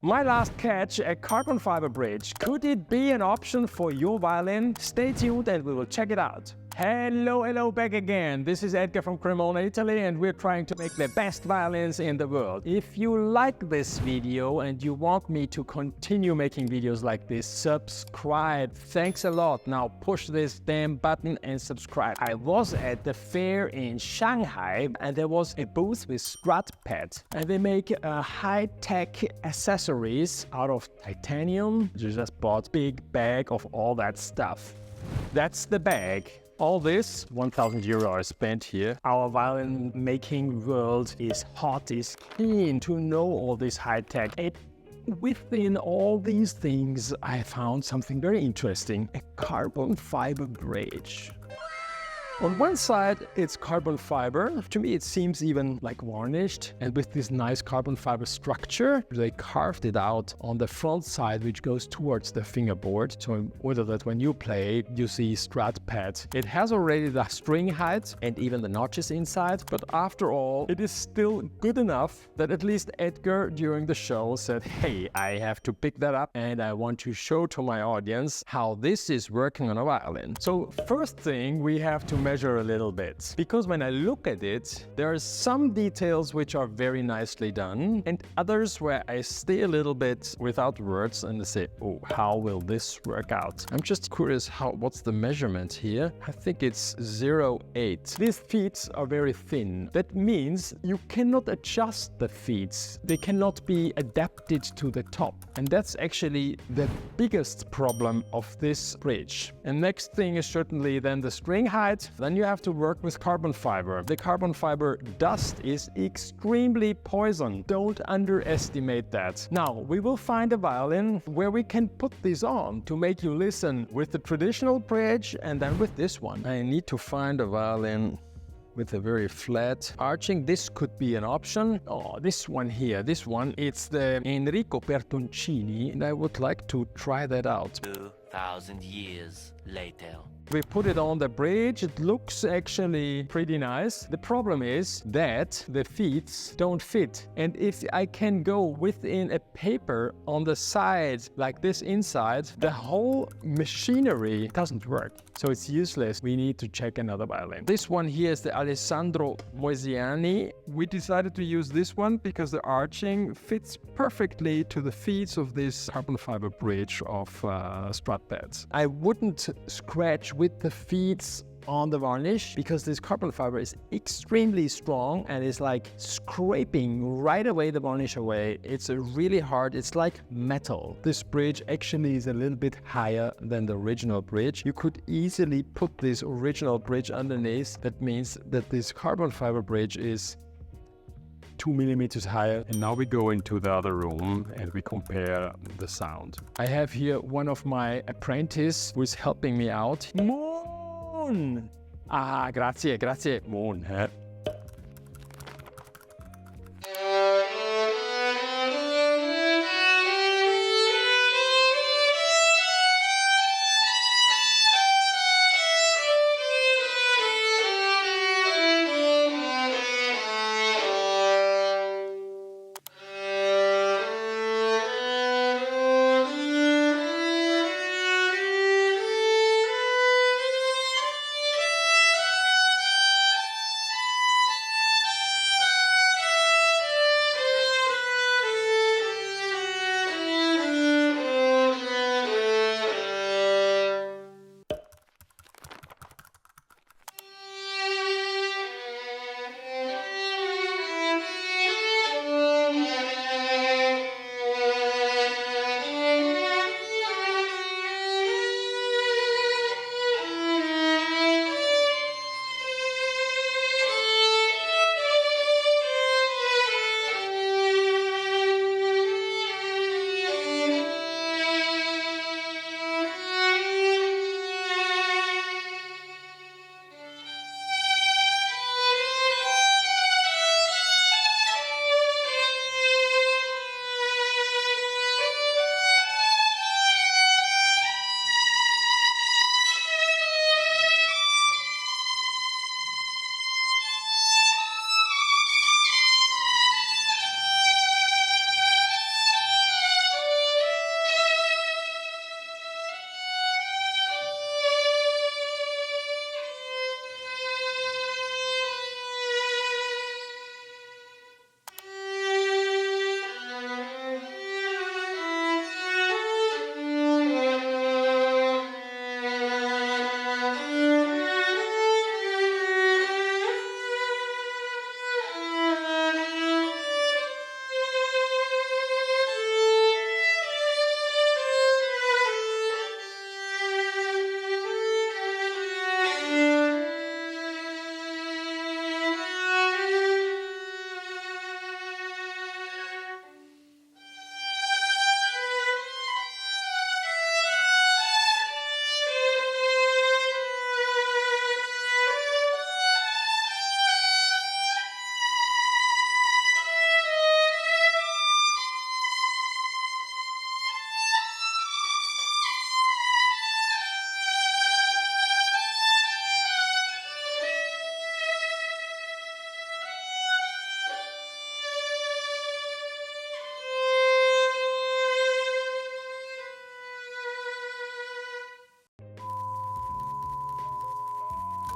My last catch, a carbon fiber bridge. Could it be an option for your violin? Stay tuned and we will check it out. Hello, back again. This is Edgar from Cremona, Italy, and we're trying to make the best violins in the world. If you like this video and you want me to continue making videos like this, subscribe. Thanks a lot. Now push this damn button and subscribe. I was at the fair in Shanghai and there was a booth with strut pads, and they make high-tech accessories out of titanium. You just bought a big bag of all that stuff. That's the bag. All this, 1,000 euro are spent here. Our violin making world is hot, is keen to know all this high tech. Within all these things, I found something very interesting, a carbon fiber bridge. On one side, it's carbon fiber. To me, it seems even like varnished. And with this nice carbon fiber structure, they carved it out on the front side, which goes towards the fingerboard. So in order that when you play, you see strut pads. It has already the string height and even the notches inside. But after all, it is still good enough that at least Edgar during the show said, hey, I have to pick that up and I want to show to my audience how this is working on a violin. So first thing, we have to measure a little bit, because when I look at it, there are some details which are very nicely done and others where I stay a little bit without words and say, oh, how will this work out? I'm just curious what's the measurement here? I think it's 0.8. These feet are very thin. That means you cannot adjust the feet. They cannot be adapted to the top. And that's actually the biggest problem of this bridge. And next thing is certainly then the string height. Then you have to work with carbon fiber. The carbon fiber dust is extremely poison. Don't underestimate that. Now, we will find a violin where we can put this on to make you listen with the traditional bridge and then with this one. I need to find a violin with a very flat arching. This could be an option. Oh, this one here, this one, it's the Enrico Bertoncini, and I would like to try that out. 2,000 years later. We put it on the bridge. It looks actually pretty nice. The problem is that the feet don't fit. And if I can go within a paper on the side like this inside, the whole machinery doesn't work. So it's useless. We need to check another violin. This one here is the Alessandro Moesiani. We decided to use this one because the arching fits perfectly to the feet of this carbon fiber bridge of strut pads. I wouldn't scratch with the feet on the varnish because this carbon fiber is extremely strong and is like scraping right away the varnish away. It's really hard. It's like metal. This bridge actually is a little bit higher than the original bridge. You could easily put this original bridge underneath. That means that this carbon fiber bridge is 2 millimeters higher. And now we go into the other room and we compare the sound. I have here one of my apprentices who is helping me out. Moon! Ah, grazie. Moon, eh?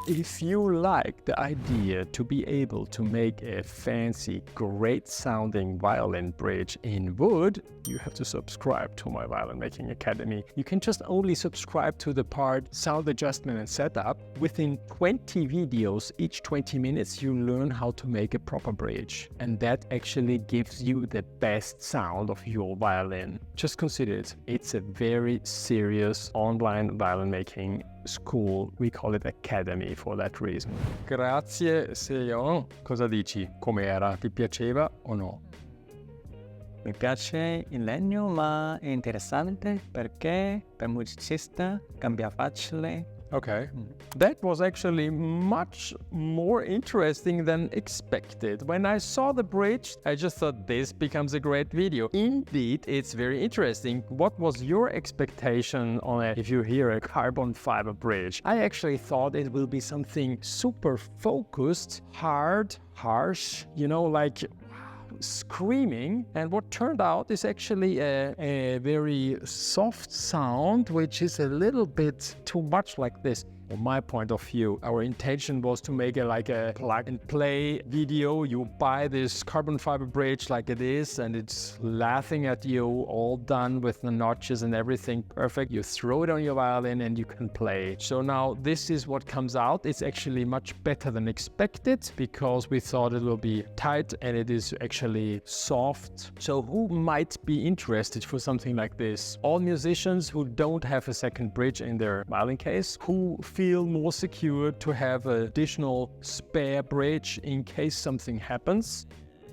If you like the idea to be able to make a fancy, great sounding violin bridge in wood, you have to subscribe to my Violin Making Academy. You can just only subscribe to the part sound adjustment and setup. Within 20 videos, each 20 minutes, you learn how to make a proper bridge. And that actually gives you the best sound of your violin. Just consider it. It's a very serious online violin making school. We call it academy for that reason. Grazie, Cello. Cosa dici? Com'era? Ti piaceva o no? Mi piace il legno, ma è interessante perché per musicista cambia facile. Okay, that was actually much more interesting than expected. When I saw the bridge, I just thought this becomes a great video. Indeed, it's very interesting. What was your expectation on it if you hear a carbon fiber bridge? I actually thought it will be something super focused, hard, harsh, you know, like screaming, and what turned out is actually a very soft sound, which is a little bit too much like this. From my point of view, our intention was to make like a plug and play video. You buy this carbon fiber bridge like it is, and it's laughing at you, all done with the notches and everything perfect. You throw it on your violin and you can play. So now this is what comes out. It's actually much better than expected because we thought it will be tight, and it is actually soft. So who might be interested for something like this? All musicians who don't have a second bridge in their violin case, who feel more secure to have an additional spare bridge in case something happens.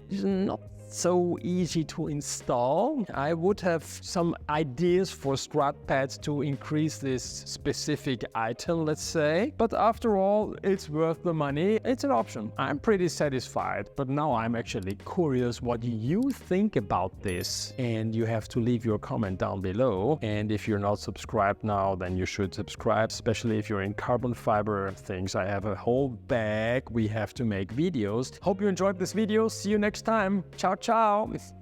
It's not so easy to install. I would have some ideas for strut pads to increase this specific item, let's say. But after all, it's worth the money. It's an option. I'm pretty satisfied, but now I'm actually curious what you think about this. And you have to leave your comment down below. And if you're not subscribed now, then you should subscribe, especially if you're in carbon fiber things. I have a whole bag. We have to make videos. Hope you enjoyed this video. See you next time. Ciao, ciao.